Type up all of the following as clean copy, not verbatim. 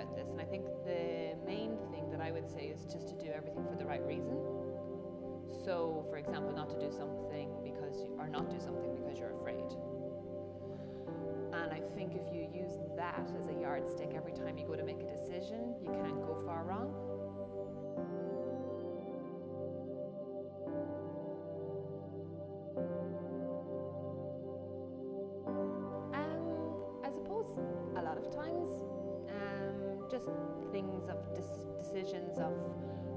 about this, and I think the main thing that I would say is just to do everything for the right reason. So, for example, not to do something or not do something because you're afraid. And I think if you use that as a yardstick every time you go to make a decision, you can't go far wrong. I suppose a lot of times, just things of decisions of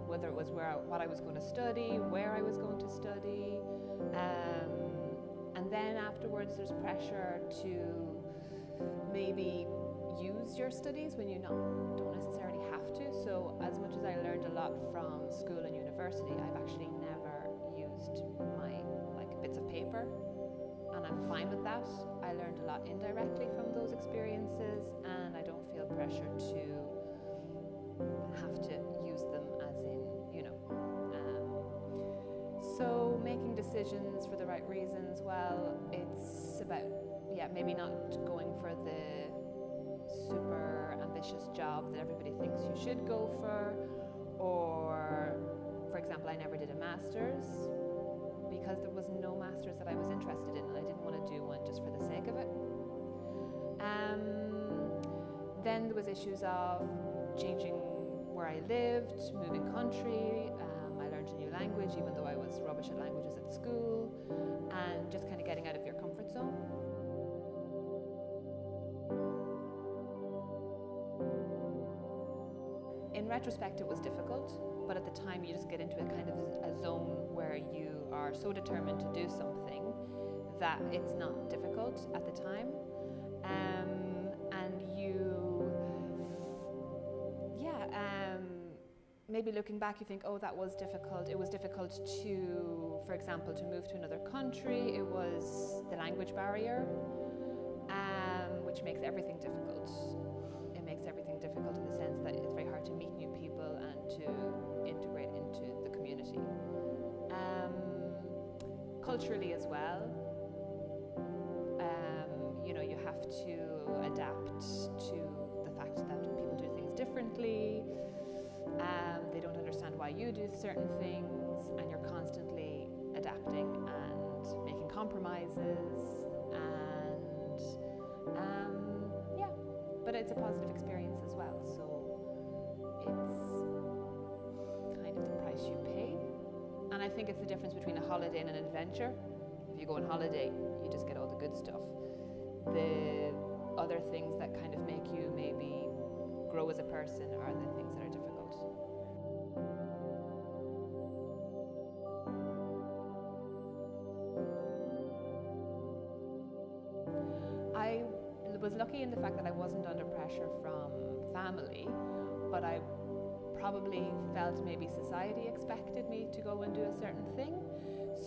whether it was what I was going to study, where I was going to study, and then afterwards there's pressure to maybe use your studies when you don't necessarily have to. So as much as I learned a lot from school and university, I've actually never used my bits of paper, and I'm fine with that. I learned a lot indirectly from those experiences, and I don't feel pressure to have to use them as in, so making decisions for the right reasons, well, it's about, maybe not going for the super ambitious job that everybody thinks you should go for, or, for example, I never did a master's because there was no master's that I was interested in, and I didn't want to do one just for the sake of it. Then there was issues of changing where I lived, moving country. I learned a new language, even though I was rubbish at languages at school, and just kind of getting out of your comfort zone. In retrospect, it was difficult, but at the time you just get into a kind of a zone where you are so determined to do something that it's not difficult at the time. Maybe looking back, you think, oh, that was difficult. It was difficult to, for example, to move to another country. It was the language barrier, which makes everything difficult. It makes everything difficult in the sense that it's very hard to meet new people and to integrate into the community. Culturally as well, you have to adapt to the fact that people do things differently. They don't understand why you do certain things, and you're constantly adapting and making compromises, but it's a positive experience as well, so it's kind of the price you pay. And I think it's the difference between a holiday and an adventure. If you go on holiday, you just get all the good stuff. The other things that kind of make you maybe grow as a person are the things that are difficult. I was lucky in the fact that I wasn't under pressure from family, but I probably felt maybe society expected me to go and do a certain thing.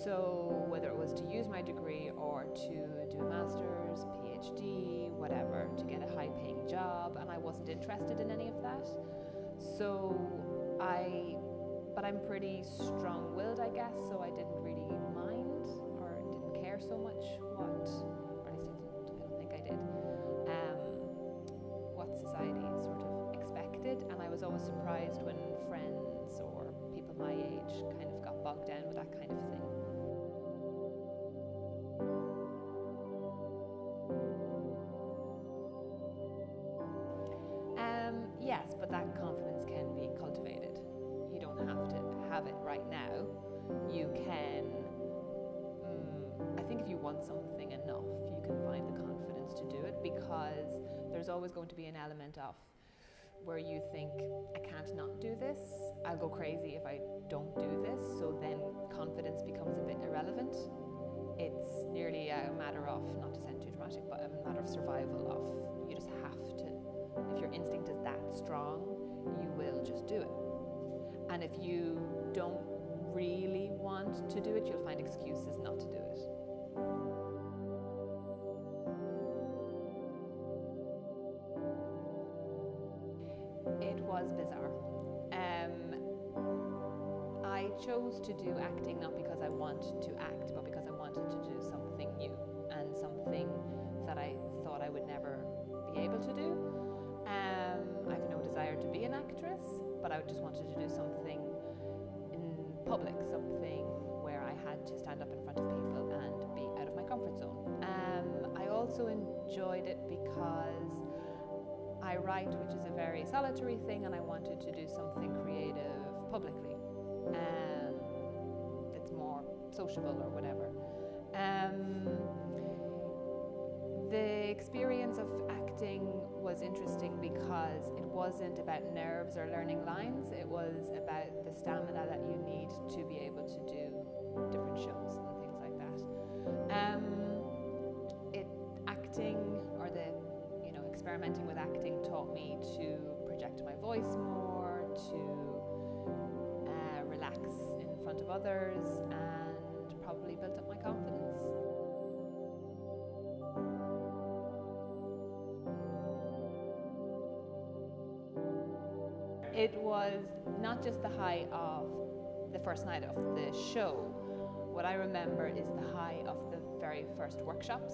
So whether it was to use my degree or to do a master's, PhD, whatever, to get a high-paying job, and I wasn't interested in any of that. But I'm pretty strong-willed, I guess, so I didn't really mind or didn't care so much what, or at least I don't think I did, what society sort of expected. And I was always surprised when friends or people my age kind of got bogged down with that kind of thing. Yes, but that confidence can be cultivated. You don't have to have it right now. You can, I think if you want something enough, you can find the confidence to do it, because there's always going to be an element of where you think, I can't not do this, I'll go crazy if I don't do this, so then confidence becomes a bit irrelevant. It's nearly a matter of, not to sound too dramatic, but a matter of survival of, you just have to. If your instinct is that strong, you will just do it. And if you don't really want to do it, you'll find excuses not to do it. It was bizarre. I chose to do acting not because I wanted to act, but because I wanted to do something new and something that I thought I would never be able to do. I've no desire I just wanted to do something in public, something where I had to stand up in front of people and be out of my comfort zone. I also enjoyed it because I write, which is a very solitary thing, and I wanted to do something creative publicly. That's more sociable or whatever. The experience of acting was interesting because it wasn't about nerves or learning lines. It was about the stamina that you need to be able to do different shows and things like that. Acting, or experimenting with acting, taught me to project my voice more, to relax in front of others, and probably built up my confidence. It was not just the high of the first night of the show. What I remember is the high of the very first workshops,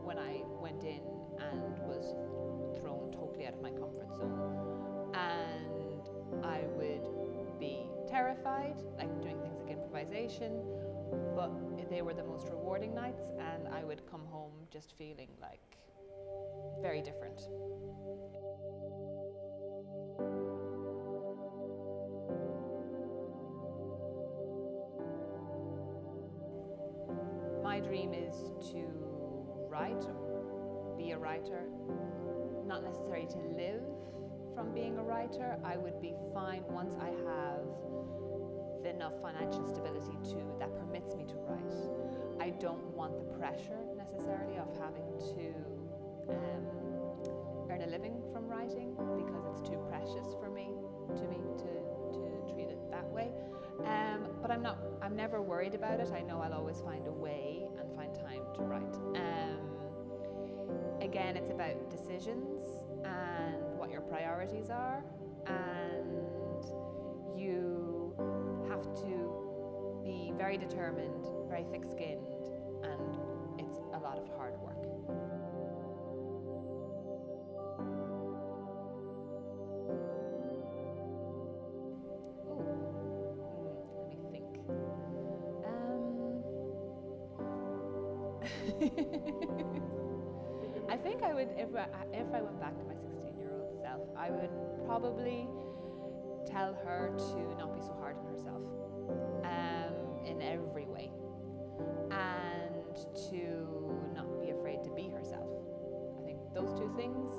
when I went in and was thrown totally out of my comfort zone. And I would be terrified, like doing things like improvisation, but they were the most rewarding nights, and I would come home just feeling like very different. My dream is to write, be a writer, not necessarily to live from being a writer. I would be fine once I have enough financial stability that permits me to write. I don't want the pressure necessarily of having to earn a living from writing, because it's too precious to me to treat it that way. But I'm never worried about it. I know I'll always find a way and find time to write. Again, it's about decisions and what your priorities are, and you have to be very determined, very thick-skinned, and it's a lot of hard work. I think I would, if I went back to my 16-year-old self, I would probably tell her to not be so hard on herself in every way, and to not be afraid to be herself. I think those two things